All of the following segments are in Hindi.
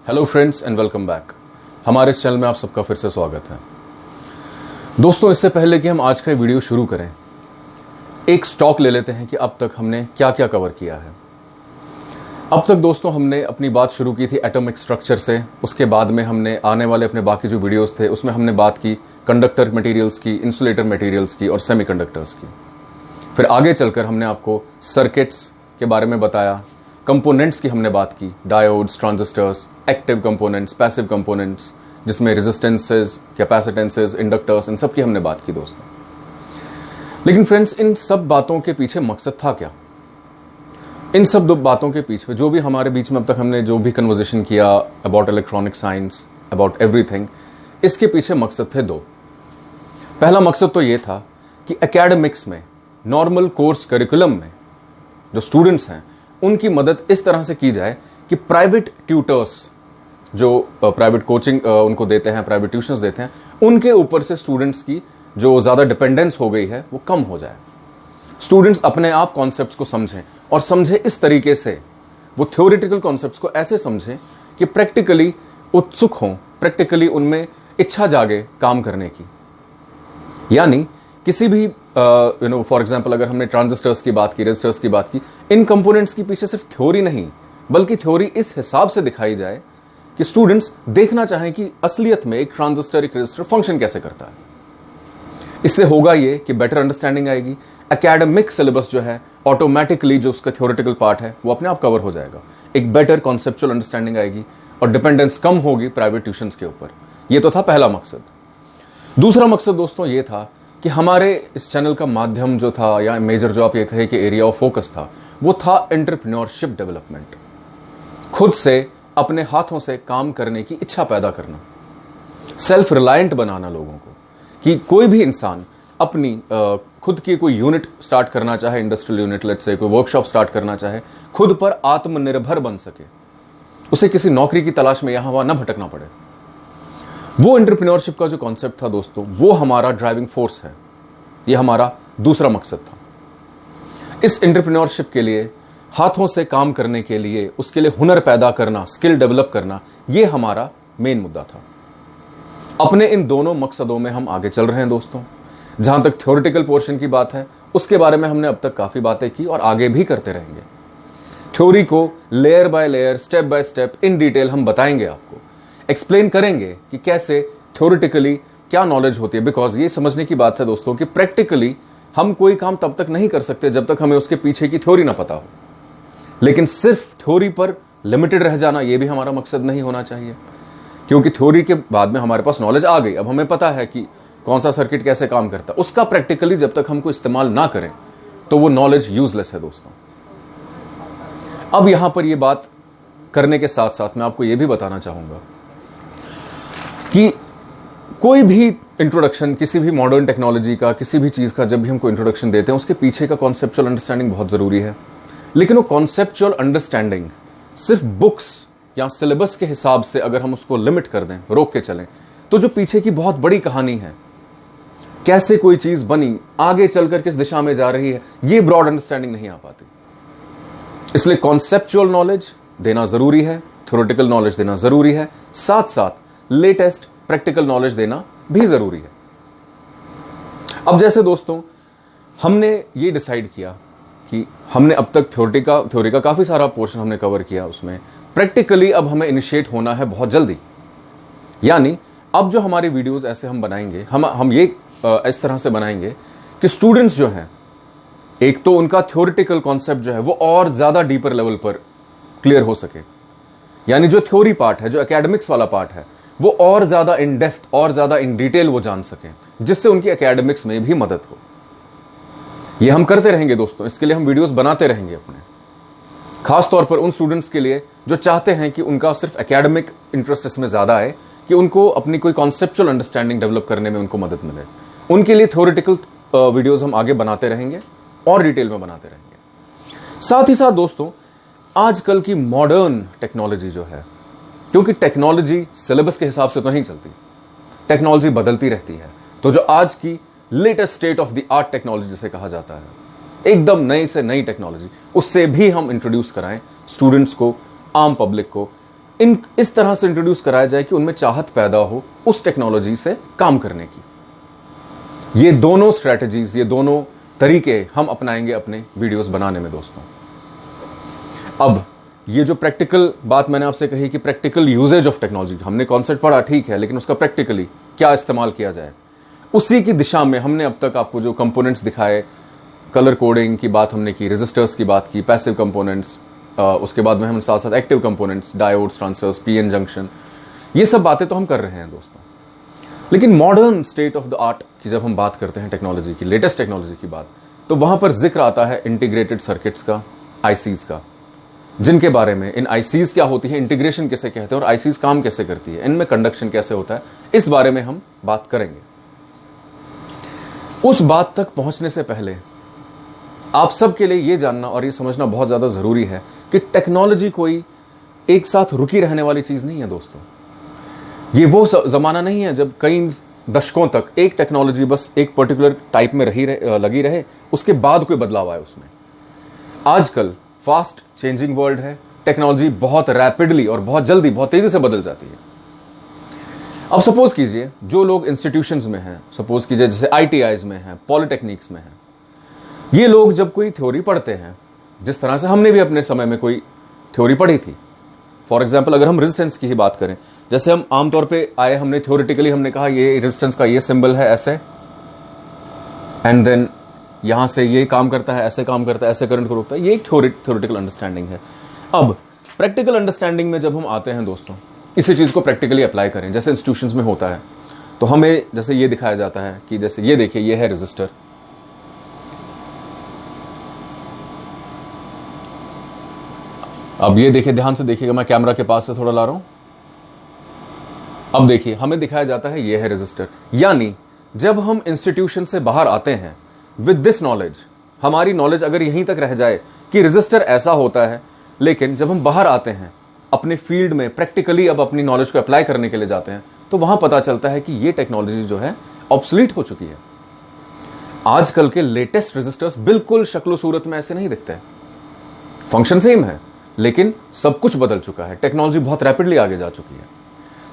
Hello friends and welcome back. हमारे इस चैनल में आप सबका फिर से स्वागत है। दोस्तों, इससे पहले कि हम आज का वीडियो शुरू करें, एक स्टॉक ले लेते हैं कि अब तक हमने क्या क्या कवर किया है। अब तक दोस्तों हमने अपनी बात शुरू की थी एटॉमिक स्ट्रक्चर से। उसके बाद में हमने आने वाले अपने बाकी जो वीडियोस थे उसमें हमने बात की कंडक्टर मटेरियल्स की, इंसुलेटर मटेरियल्स की और सेमीकंडक्टर्स की। फिर आगे चलकर हमने आपको सर्किट्स के बारे में बताया, कंपोनेंट्स की हमने बात की, diodes, transistors, active components, passive components, जिसमें रेजिस्टेंसेस, कैपेसिटेंसेस, इंडक्टर्स, इन सब की हमने बात की दोस्तों। लेकिन फ्रेंड्स, इन सब बातों के पीछे मकसद था क्या? इन सब दो बातों के पीछे जो भी हमारे बीच में अब तक हमने जो भी कन्वर्सेशन किया about electronic science, about everything, इसके पीछे मकसद थे दो। पहला मकसद तो ये था कि एकेडमिक्स में, नॉर्मल कोर्स करिकुलम में जो स्टूडेंट्स हैं उनकी मदद इस तरह से की जाए कि प्राइवेट ट्यूटर्स जो प्राइवेट कोचिंग उनको देते हैं, प्राइवेट ट्यूशंस देते हैं, उनके ऊपर से स्टूडेंट्स की जो ज़्यादा डिपेंडेंस हो गई है वो कम हो जाए। स्टूडेंट्स अपने आप कॉन्सेप्ट्स को समझें और समझें इस तरीके से, वो थ्योरेटिकल कॉन्सेप्ट्स को ऐसे समझें कि प्रैक्टिकली उत्सुक हों, प्रैक्टिकली उनमें इच्छा जागे काम करने की। यानी किसी भी फॉर एग्जांपल अगर हमने ट्रांजिस्टर्स की बात की, रेजिस्टर्स की बात की, इन कंपोनेंट्स की पीछे सिर्फ थ्योरी नहीं बल्कि थ्योरी इस हिसाब से दिखाई जाए कि स्टूडेंट्स देखना चाहें कि असलियत में एक ट्रांजिस्टर, एक रेजिस्टर फंक्शन कैसे करता है। इससे होगा ये कि बेटर अंडरस्टैंडिंग आएगी, एकेडमिक सिलेबस जो है ऑटोमेटिकली जो उसका थ्योरेटिकल पार्ट है वो अपने आप कवर हो जाएगा, एक बेटर कॉन्सेप्चुअल अंडरस्टैंडिंग आएगी और डिपेंडेंस कम होगी प्राइवेट ट्यूशंस के ऊपर। ये तो था पहला मकसद। दूसरा मकसद दोस्तों ये था कि हमारे इस चैनल का माध्यम जो था, या मेजर जो आप ये कहे कि एरिया ऑफ फोकस था, वो था एंटरप्रेन्योरशिप डेवलपमेंट। खुद से अपने हाथों से काम करने की इच्छा पैदा करना, सेल्फ रिलायंट बनाना लोगों को, कि कोई भी इंसान अपनी खुद की कोई यूनिट स्टार्ट करना चाहे, इंडस्ट्रियल यूनिट लेट्स से, कोई वर्कशॉप स्टार्ट करना चाहे, खुद पर आत्मनिर्भर बन सके, उसे किसी नौकरी की तलाश में यहां वहां न भटकना पड़े। वो एंटरप्रेन्योरशिप का जो कॉन्सेप्ट था दोस्तों, वो हमारा ड्राइविंग फोर्स है। ये हमारा दूसरा मकसद था। इस एंटरप्रेन्योरशिप के लिए, हाथों से काम करने के लिए, उसके लिए हुनर पैदा करना, स्किल डेवलप करना, ये हमारा मेन मुद्दा था। अपने इन दोनों मकसदों में हम आगे चल रहे हैं दोस्तों। जहां तक थ्योरेटिकल पोर्शन की बात है, उसके बारे में हमने अब तक काफी बातें की और आगे भी करते रहेंगे। थ्योरी को layer by layer, step by step, in detail हम बताएंगे, आपको एक्सप्लेन करेंगे कि कैसे थ्योरेटिकली क्या नॉलेज होती है। बिकॉज ये समझने की बात है दोस्तों कि प्रैक्टिकली हम कोई काम तब तक नहीं कर सकते जब तक हमें उसके पीछे की थ्योरी ना पता हो। लेकिन सिर्फ थ्योरी पर लिमिटेड रह जाना ये भी हमारा मकसद नहीं होना चाहिए, क्योंकि थ्योरी के बाद में हमारे पास नॉलेज आ गई, अब हमें पता है कि कौन सा सर्किट कैसे काम करता है। उसका प्रैक्टिकली जब तक हमको इस्तेमाल ना करें तो वो नॉलेज यूजलेस है दोस्तों। अब यहां पर ये बात करने के साथ साथ मैं आपको ये भी बताना चाहूंगा कि कोई भी इंट्रोडक्शन, किसी भी मॉडर्न टेक्नोलॉजी का, किसी भी चीज का जब भी हमको इंट्रोडक्शन देते हैं, उसके पीछे का कॉन्सेप्चुअल अंडरस्टैंडिंग बहुत जरूरी है। लेकिन वो कॉन्सेप्चुअल अंडरस्टैंडिंग सिर्फ बुक्स या सिलेबस के हिसाब से अगर हम उसको लिमिट कर दें, रोक के चलें, तो जो पीछे की बहुत बड़ी कहानी है, कैसे कोई चीज बनी, आगे चलकर किस दिशा में जा रही है, ये ब्रॉड अंडरस्टैंडिंग नहीं आ पाती। इसलिए कॉन्सेप्चुअल नॉलेज देना जरूरी है, थ्योरेटिकल नॉलेज देना जरूरी है, साथ साथ लेटेस्ट प्रैक्टिकल नॉलेज देना भी जरूरी है। अब जैसे दोस्तों हमने ये डिसाइड किया कि हमने अब तक थ्योरी का काफी सारा पोर्शन हमने कवर किया, उसमें प्रैक्टिकली अब हमें इनिशिएट होना है बहुत जल्दी। यानी अब जो हमारी वीडियोस ऐसे हम बनाएंगे, हम ये इस तरह से बनाएंगे कि स्टूडेंट्स जो हैं, एक तो उनका थ्योरेटिकल कॉन्सेप्ट जो है वो और ज्यादा डीपर लेवल पर क्लियर हो सके। यानी जो थ्योरी पार्ट है, जो एकेडमिक्स वाला पार्ट है, वो और ज्यादा इन डेप्थ, और ज्यादा इन डिटेल वो जान सकें, जिससे उनकी एकेडमिक्स में भी मदद हो। ये हम करते रहेंगे दोस्तों, इसके लिए हम वीडियोस बनाते रहेंगे अपने, खास तौर पर उन स्टूडेंट्स के लिए जो चाहते हैं कि उनका सिर्फ एकेडमिक इंटरेस्ट इसमें ज्यादा है, कि उनको अपनी कोई कॉन्सेप्चुअल अंडरस्टैंडिंग डेवलप करने में उनको मदद मिले। उनके लिए थ्योरेटिकल वीडियोस हम आगे बनाते रहेंगे और डिटेल में बनाते रहेंगे। साथ ही साथ दोस्तों, आजकल की मॉडर्न टेक्नोलॉजी जो है, क्योंकि टेक्नोलॉजी सिलेबस के हिसाब से तो नहीं चलती, टेक्नोलॉजी बदलती रहती है, तो जो आज की latest state of the art technology जिसे कहा जाता है, एकदम नई से नई टेक्नोलॉजी, उससे भी हम इंट्रोड्यूस कराएं स्टूडेंट्स को, आम पब्लिक को, इस तरह से इंट्रोड्यूस कराया जाए कि उनमें चाहत पैदा हो उस टेक्नोलॉजी से काम करने की। ये दोनों स्ट्रेटजीज, ये दोनों तरीके हम अपनाएंगे अपने वीडियोस बनाने में दोस्तों। अब ये जो प्रैक्टिकल बात मैंने आपसे कही कि प्रैक्टिकल यूजेज ऑफ टेक्नोलॉजी, हमने कॉन्सेप्ट पढ़ा ठीक है, लेकिन उसका प्रैक्टिकली क्या इस्तेमाल किया जाए, उसी की दिशा में हमने अब तक आपको जो कंपोनेंट्स दिखाए, कलर कोडिंग की बात हमने की, रजिस्टर्स की बात की, पैसिव कंपोनेंट्स, उसके बाद में हम साथ साथ active components, diodes, transistors, PN junction, ये सब बातें तो हम कर रहे हैं दोस्तों। लेकिन modern state of the art की जब हम बात करते हैं टेक्नोलॉजी की, लेटेस्ट टेक्नोलॉजी की बात, तो वहां पर जिक्र आता है इंटीग्रेटेड सर्किट्स का, आईसीज का, जिनके बारे में, इन आईसीज क्या होती है, इंटीग्रेशन कैसे कहते हैं और आईसीज काम कैसे करती है, इनमें कंडक्शन कैसे होता है, इस बारे में हम बात करेंगे। उस बात तक पहुंचने से पहले आप सबके लिए यह जानना और यह समझना बहुत ज्यादा जरूरी है कि टेक्नोलॉजी कोई एक साथ रुकी रहने वाली चीज नहीं है दोस्तों। ये वो जमाना नहीं है जब कई दशकों तक एक टेक्नोलॉजी बस एक पर्टिकुलर टाइप में लगी रहे, उसके बाद कोई बदलाव आए उसमें। आजकल फास्ट चेंजिंग वर्ल्ड है, टेक्नोलॉजी बहुत रैपिडली और बहुत जल्दी, बहुत तेजी से बदल जाती है। अब सपोज कीजिए जो लोग इंस्टीट्यूशंस में हैं, सपोज कीजिए जैसे आईटीआईज में हैं, पॉलिटेक्निक्स में हैं, ये लोग जब कोई थ्योरी पढ़ते हैं, जिस तरह से हमने भी अपने समय में कोई थ्योरी पढ़ी थी, फॉर एग्जाम्पल अगर हम रेजिस्टेंस की ही बात करें, जैसे हम आमतौर पे आए, हमने थ्योरेटिकली हमने कहा ये रेजिस्टेंस का ये सिंबल है ऐसे, एंड देन यहां से ये काम करता है, ऐसे काम करता है, ऐसे करंट को रोकता है, ये एक थ्योरेटिकल अंडरस्टैंडिंग है। अब प्रैक्टिकल अंडरस्टैंडिंग में जब हम आते हैं दोस्तों, इसी चीज को प्रैक्टिकली अप्लाई करें, जैसे इंस्टीट्यूशंस में होता है, तो हमें जैसे ये दिखाया जाता है कि जैसे ये देखिए, ये है रेजिस्टर, अब ये देखिए, ध्यान से देखिएगा, मैं कैमरा के पास से थोड़ा ला रहा हूं। अब देखिए, हमें दिखाया जाता है ये है रेजिस्टर। यानी जब हम इंस्टीट्यूशन से बाहर आते हैं विद दिस नॉलेज, हमारी नॉलेज अगर यहीं तक रह जाए कि रेजिस्टर ऐसा होता है, लेकिन जब हम बाहर आते हैं अपने फील्ड में प्रैक्टिकली, अब अपनी नॉलेज को अप्लाई करने के लिए जाते हैं, तो वहां पता चलता है कि ये टेक्नोलॉजी जो है ऑब्सोलीट हो चुकी है। आजकल के लेटेस्ट रेजिस्टर्स बिल्कुल शक्ल सूरत में ऐसे नहीं दिखते, फंक्शन सेम है, लेकिन सब कुछ बदल चुका है, टेक्नोलॉजी बहुत रैपिडली आगे जा चुकी है।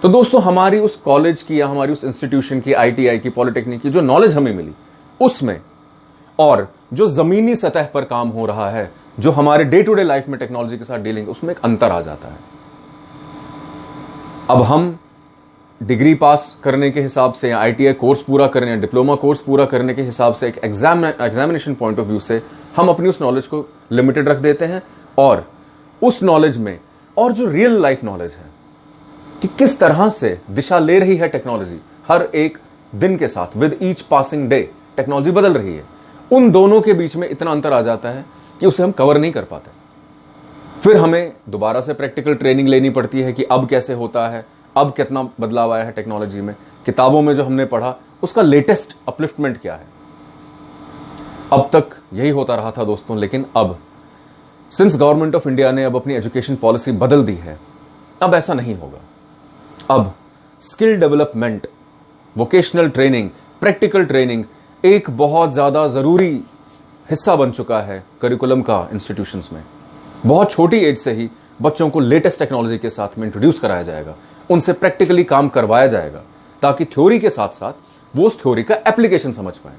तो दोस्तों, हमारी उस कॉलेज की या हमारी उस इंस्टीट्यूशन की, आईटीआई की, पॉलिटेक्निक की जो नॉलेज हमें मिली, उसमें और जो जमीनी सतह पर काम हो रहा है, जो हमारे डे टू डे लाइफ में टेक्नोलॉजी के साथ डीलिंग, उसमें एक अंतर आ जाता है। अब हम डिग्री पास करने के हिसाब से, या आईटीआई कोर्स पूरा करने, या डिप्लोमा कोर्स पूरा करने के हिसाब से, एक एग्जामिनेशन पॉइंट ऑफ व्यू से हम अपनी उस नॉलेज को लिमिटेड रख देते हैं, और उस नॉलेज में और जो रियल लाइफ नॉलेज है कि किस तरह से दिशा ले रही है टेक्नोलॉजी, हर एक दिन के साथ, with each passing day technology बदल रही है, उन दोनों के बीच में इतना अंतर आ जाता है कि उसे हम कवर नहीं कर पाते। फिर हमें दोबारा से प्रैक्टिकल ट्रेनिंग लेनी पड़ती है कि अब कैसे होता है, अब कितना बदलाव आया है टेक्नोलॉजी में, किताबों में जो हमने पढ़ा उसका लेटेस्ट अपलिफ्टमेंट क्या है। अब तक यही होता रहा था दोस्तों, लेकिन अब सिंस गवर्नमेंट ऑफ इंडिया ने अब अपनी एजुकेशन पॉलिसी बदल दी है, अब ऐसा नहीं होगा। अब skill development, vocational training, practical training एक बहुत ज्यादा जरूरी हिस्सा बन चुका है करिकुलम का इंस्टीट्यूशंस में। बहुत छोटी एज से ही बच्चों को लेटेस्ट टेक्नोलॉजी के साथ में इंट्रोड्यूस कराया जाएगा, उनसे प्रैक्टिकली काम करवाया जाएगा, ताकि थ्योरी के साथ साथ वो उस थ्योरी का एप्लीकेशन समझ पाए,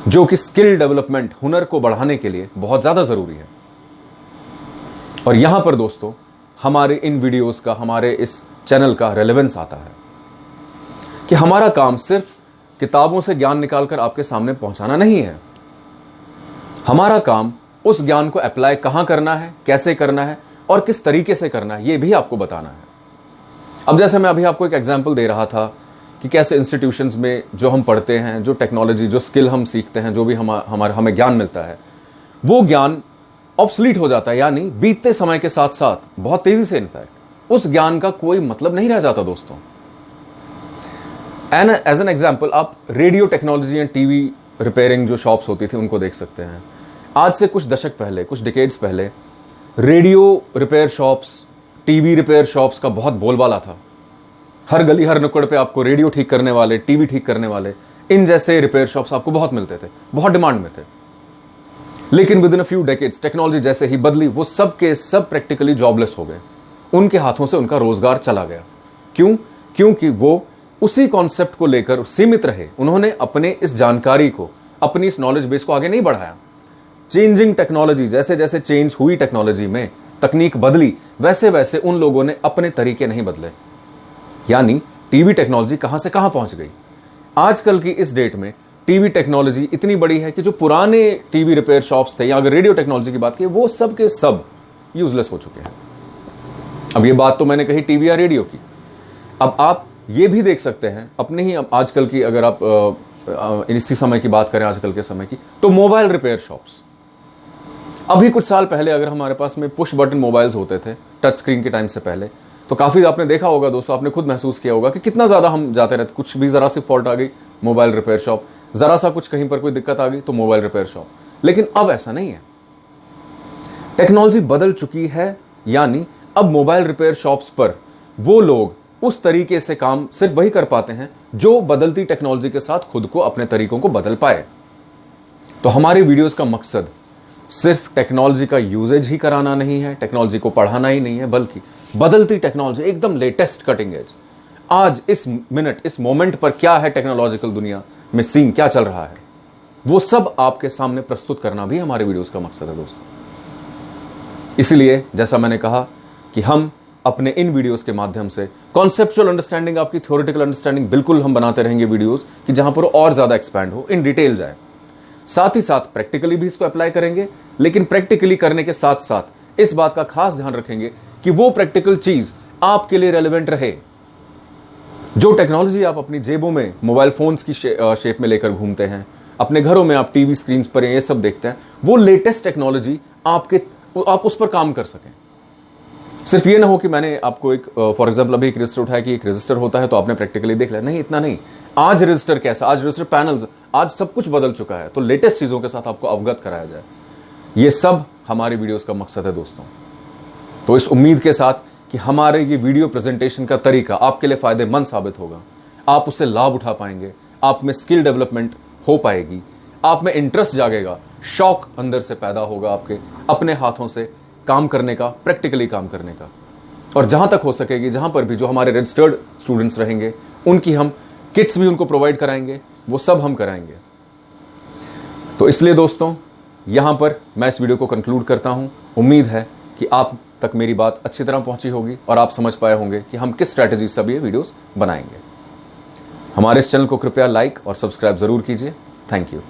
जो कि स्किल डेवलपमेंट, हुनर को बढ़ाने के लिए बहुत ज्यादा जरूरी है। और यहां पर दोस्तों हमारे इन वीडियोस का, हमारे इस चैनल का रेलेवेंस आता है कि हमारा काम सिर्फ किताबों से ज्ञान निकालकर आपके सामने पहुंचाना नहीं है। हमारा काम उस ज्ञान को अप्लाई कहां करना है, कैसे करना है और किस तरीके से करना है, यह भी आपको बताना है। अब जैसे मैं अभी आपको एक एग्जाम्पल दे रहा था कि कैसे इंस्टीट्यूशंस में जो हम पढ़ते हैं, जो टेक्नोलॉजी, जो स्किल हम सीखते हैं, जो भी हमें ज्ञान मिलता है, वो ज्ञान ऑब्सोलीट हो जाता है, यानी बीतते समय के साथ साथ बहुत तेजी से, इनफैक्ट उस ज्ञान का कोई मतलब नहीं रह जाता दोस्तों। एज एन एग्जाम्पल, आप radio technology and TV repairing जो शॉप्स होती थी उनको देख सकते हैं। आज से कुछ दशक पहले, कुछ डिकेड्स पहले, radio repair shops, TV repair shops का बहुत बोलबाला था। हर गली, हर नुक्कड़ पे आपको रेडियो ठीक करने वाले, टीवी ठीक करने वाले, इन जैसे रिपेयर शॉप्स आपको बहुत मिलते थे, बहुत डिमांड में थे। लेकिन with in a few decades technology जैसे ही बदली, वो सब के सब प्रैक्टिकली जॉबलेस हो गए। उनके हाथों से उनका रोजगार चला गया। क्यों? क्योंकि वो उसी कॉन्सेप्ट को लेकर सीमित रहे। उन्होंने अपने इस जानकारी को, अपनी इस नॉलेज बेस को आगे नहीं बढ़ाया। चेंजिंग टेक्नोलॉजी, जैसे जैसे चेंज हुई टेक्नोलॉजी में, तकनीक बदली, वैसे वैसे उन लोगों ने अपने तरीके नहीं बदले। यानी टीवी टेक्नोलॉजी कहां से कहां पहुंच गई। आजकल की इस डेट में टीवी टेक्नोलॉजी इतनी बड़ी है कि जो पुराने टीवी रिपेयर शॉप्स थे, या अगर रेडियो टेक्नोलॉजी की बात की, वो सब के सब यूजलेस हो चुके हैं। अब ये बात तो मैंने कही टीवी या रेडियो की। अब आप ये भी देख सकते हैं अपने ही आजकल की, अगर आप इसी समय की बात करें, आजकल के समय की, तो मोबाइल रिपेयर शॉप्स। अभी कुछ साल पहले अगर हमारे पास में पुश बटन मोबाइल्स होते थे, टच स्क्रीन के टाइम से पहले, तो काफी आपने देखा होगा दोस्तों, आपने खुद महसूस किया होगा कि कितना ज्यादा हम जाते रहते। कुछ भी जरा सी फॉल्ट आ गई, मोबाइल रिपेयर शॉप, जरा सा कुछ कहीं पर कोई दिक्कत आ गई तो मोबाइल रिपेयर शॉप। लेकिन अब ऐसा नहीं है, टेक्नोलॉजी बदल चुकी है। यानी अब मोबाइल रिपेयर शॉप्स पर वो लोग उस तरीके से काम सिर्फ वही कर पाते हैं जो बदलती टेक्नोलॉजी के साथ खुद को, अपने तरीकों को बदल पाए। तो हमारी वीडियोस का मकसद सिर्फ टेक्नोलॉजी का यूजेज ही कराना नहीं है, टेक्नोलॉजी को पढ़ाना ही नहीं है, बल्कि बदलती टेक्नोलॉजी, एकदम लेटेस्ट, कटिंग एज, आज इस मिनट, इस मोमेंट पर क्या है टेक्नोलॉजिकल दुनिया में सीन, क्या चल रहा है, वो सब आपके सामने प्रस्तुत करना भी हमारे वीडियोस का मकसद है दोस्तों। इसलिए जैसा मैंने कहा कि हम अपने इन वीडियोस के माध्यम से कॉन्सेप्चुअल अंडरस्टैंडिंग, आपकी थ्योरेटिकल अंडरस्टैंडिंग बिल्कुल हम बनाते रहेंगे वीडियोस, कि जहां पर और ज्यादा एक्सपैंड हो, इन डिटेल जाए। साथ ही साथ प्रैक्टिकली भी इसको अप्लाई करेंगे, लेकिन प्रैक्टिकली करने के साथ साथ इस बात का खास ध्यान रखेंगे कि वो प्रैक्टिकल चीज आपके लिए रेलेवेंट रहे। जो टेक्नोलॉजी आप अपनी जेबों में मोबाइल फोन्स की शेप में लेकर घूमते हैं, अपने घरों में आप टीवी स्क्रीन पर ये सब देखते हैं, वो लेटेस्ट टेक्नोलॉजी आप उस पर काम कर सकें। सिर्फ ये ना हो कि मैंने आपको एक फॉर एग्जांपल अभी एक रजिस्टर उठाया कि एक रजिस्टर होता है तो आपने प्रैक्टिकली देख लिया, नहीं, इतना नहीं। आज रजिस्टर कैसा, आज रजिस्टर पैनल्स, आज सब कुछ बदल चुका है, तो लेटेस्ट चीजों के साथ आपको अवगत कराया जाए। ये सब हमारी वीडियोस का मकसद है दोस्तों। तो इस उम्मीद के साथ कि हमारे ये वीडियो प्रेजेंटेशन का तरीका आपके लिए फायदेमंद साबित होगा, आप उससे लाभ उठा पाएंगे, आप में स्किल डेवलपमेंट हो पाएगी, आप में इंटरेस्ट जागेगा, शौक अंदर से पैदा होगा आपके अपने हाथों से काम करने का, प्रैक्टिकली काम करने का। और जहां तक हो सकेगी, जहां पर भी जो हमारे रजिस्टर्ड स्टूडेंट्स रहेंगे, उनकी हम किट्स भी उनको प्रोवाइड कराएंगे, वो सब हम कराएंगे। तो इसलिए दोस्तों, यहां पर मैं इस वीडियो को कंक्लूड करता हूं। उम्मीद है कि आप तक मेरी बात अच्छी तरह पहुंची होगी और आप समझ पाए होंगे कि हम किस स्ट्रैटेजी से ये वीडियोस बनाएंगे। हमारे इस चैनल को कृपया लाइक और सब्सक्राइब जरूर कीजिए। Thank you.